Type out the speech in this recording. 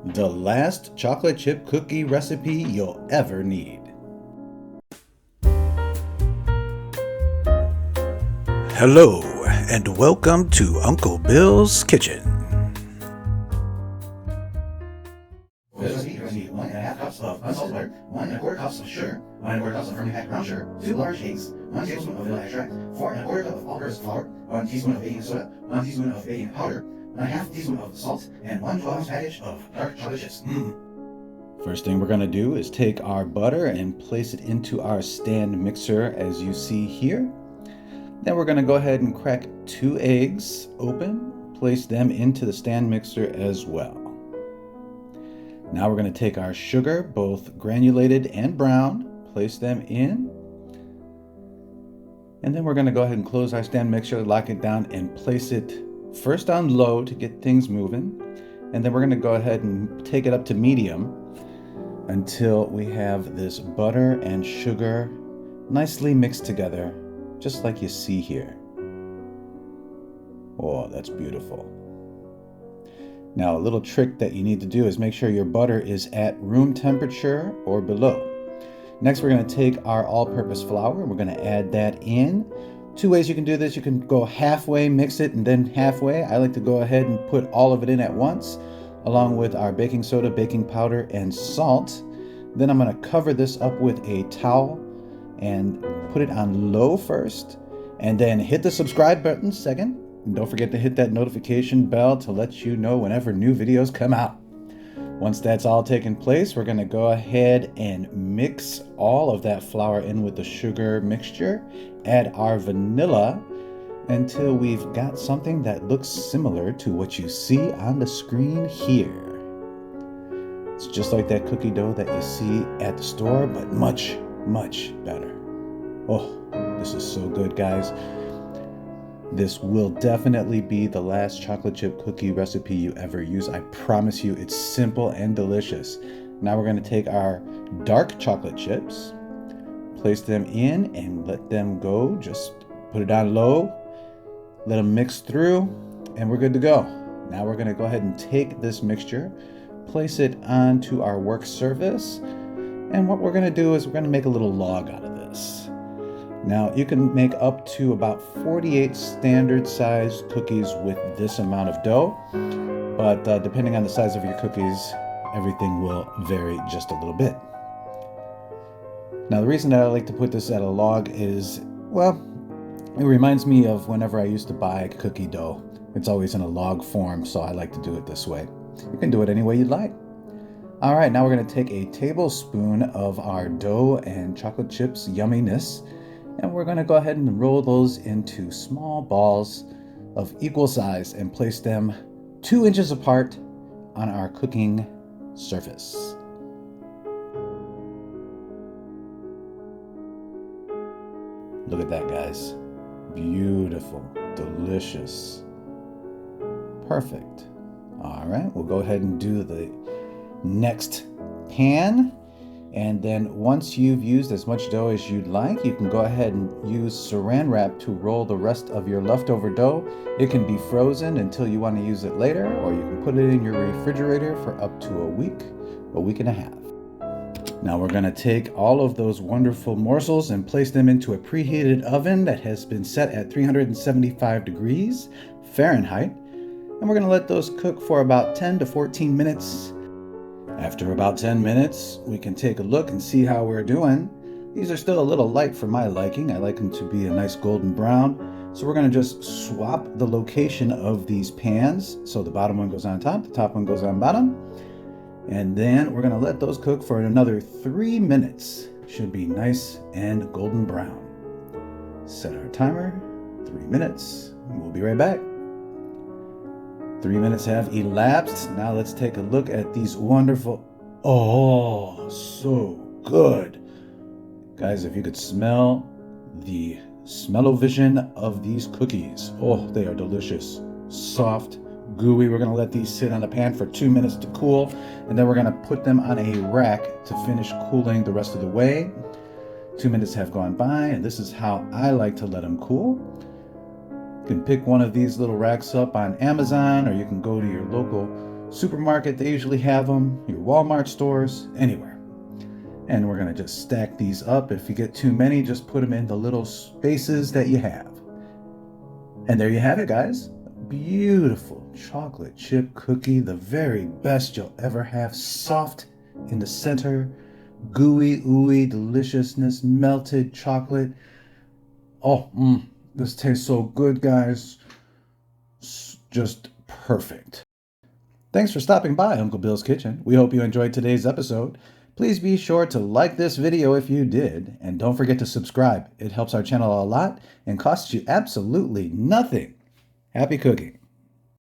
The last chocolate chip cookie recipe you'll ever need. Hello, and welcome to Uncle Bill's Kitchen. This recipe, you're going to need 1.5 cups of unsalted butter, 1 1/4 cups of sugar, 1 1/4 cups of firmly packed brown sugar, 2 large eggs, 1 tablespoon of vanilla extract, 4 1/4 cup of all-purpose flour, 1 teaspoon of baking soda, 1 teaspoon of baking powder, 1/2 teaspoon of salt, and 1 12-ounce package of dark chocolate chips. First thing we're going to do is take our butter and place it into our stand mixer as you see here. Then we're going to go ahead and crack 2 eggs open, place them into the stand mixer as well. Now we're going to take our sugar, both granulated and brown, place them in. And then we're going to go ahead and close our stand mixer, lock it down, and place it first on low to get things moving. And then we're going to go ahead and take it up to medium until we have this butter and sugar nicely mixed together, just like you see here. Oh, that's beautiful. Now, a little trick that you need to do is make sure your butter is at room temperature or below. Next, we're going to take our all-purpose flour and we're going to add that in. 2 ways you can do this. You can go halfway, mix it, and then halfway. I like to go ahead and put all of it in at once, along with our baking soda, baking powder, and salt. Then I'm going to cover this up with a towel and put it on low first, and then hit the subscribe button second. And don't forget to hit that notification bell to let you know whenever new videos come out. Once that's all taken place, we're going to go ahead and mix all of that flour in with the sugar mixture, add our vanilla until we've got something that looks similar to what you see on the screen here. It's just like that cookie dough that you see at the store, but much, much better. Oh, this is so good, guys. This will definitely be the last chocolate chip cookie recipe you ever use. I promise you, it's simple and delicious. Now we're going to take our dark chocolate chips, place them in and let them go. Just put it on low, let them mix through, and we're good to go. Now we're going to go ahead and take this mixture, place it onto our work surface, and what we're going to do is we're going to make a little log out of this. Now, you can make up to about 48 standard size cookies with this amount of dough, but depending on the size of your cookies, everything will vary just a little bit. Now, the reason that I like to put this at a log is, well, it reminds me of whenever I used to buy cookie dough. It's always in a log form, so I like to do it this way. You can do it any way you'd like. All right, now we're going to take a tablespoon of our dough and chocolate chips yumminess, and we're going to go ahead and roll those into small balls of equal size and place them 2 inches apart on our cooking surface. Look at that, guys. Beautiful, delicious, perfect. All right, we'll go ahead and do the next pan. And then once you've used as much dough as you'd like, you can go ahead and use saran wrap to roll the rest of your leftover dough. It can be frozen until you want to use it later, or you can put it in your refrigerator for up to a week and a half. Now we're going to take all of those wonderful morsels and place them into a preheated oven that has been set at 375 degrees Fahrenheit. And we're going to let those cook for about 10 to 14 minutes. After about 10 minutes, we can take a look and see how we're doing. These are still a little light for my liking. I like them to be a nice golden brown. So we're going to just swap the location of these pans. So the bottom one goes on top, the top one goes on bottom. And then we're going to let those cook for another 3 minutes. Should be nice and golden brown. Set our timer, 3 minutes, and we'll be right back. 3 minutes have elapsed. Now let's take a look at these wonderful, oh, so good. Guys, if you could smell the smell-o-vision of these cookies. Oh, they are delicious, soft, gooey. We're gonna let these sit on the pan for 2 minutes to cool, and then we're gonna put them on a rack to finish cooling the rest of the way. 2 minutes have gone by, and this is how I like to let them cool. You can pick one of these little racks up on Amazon, or you can go to your local supermarket, they usually have them, your Walmart stores, anywhere. And we're going to just stack these up. If you get too many, just put them in the little spaces that you have. And there you have it, guys. Beautiful chocolate chip cookie, the very best you'll ever have. Soft in the center, gooey, ooey deliciousness, melted chocolate. Oh, this tastes so good, guys. Just perfect. Thanks for stopping by Uncle Bill's Kitchen. We hope you enjoyed today's episode. Please be sure to like this video if you did, and don't forget to subscribe. It helps our channel a lot and costs you absolutely nothing. Happy cooking.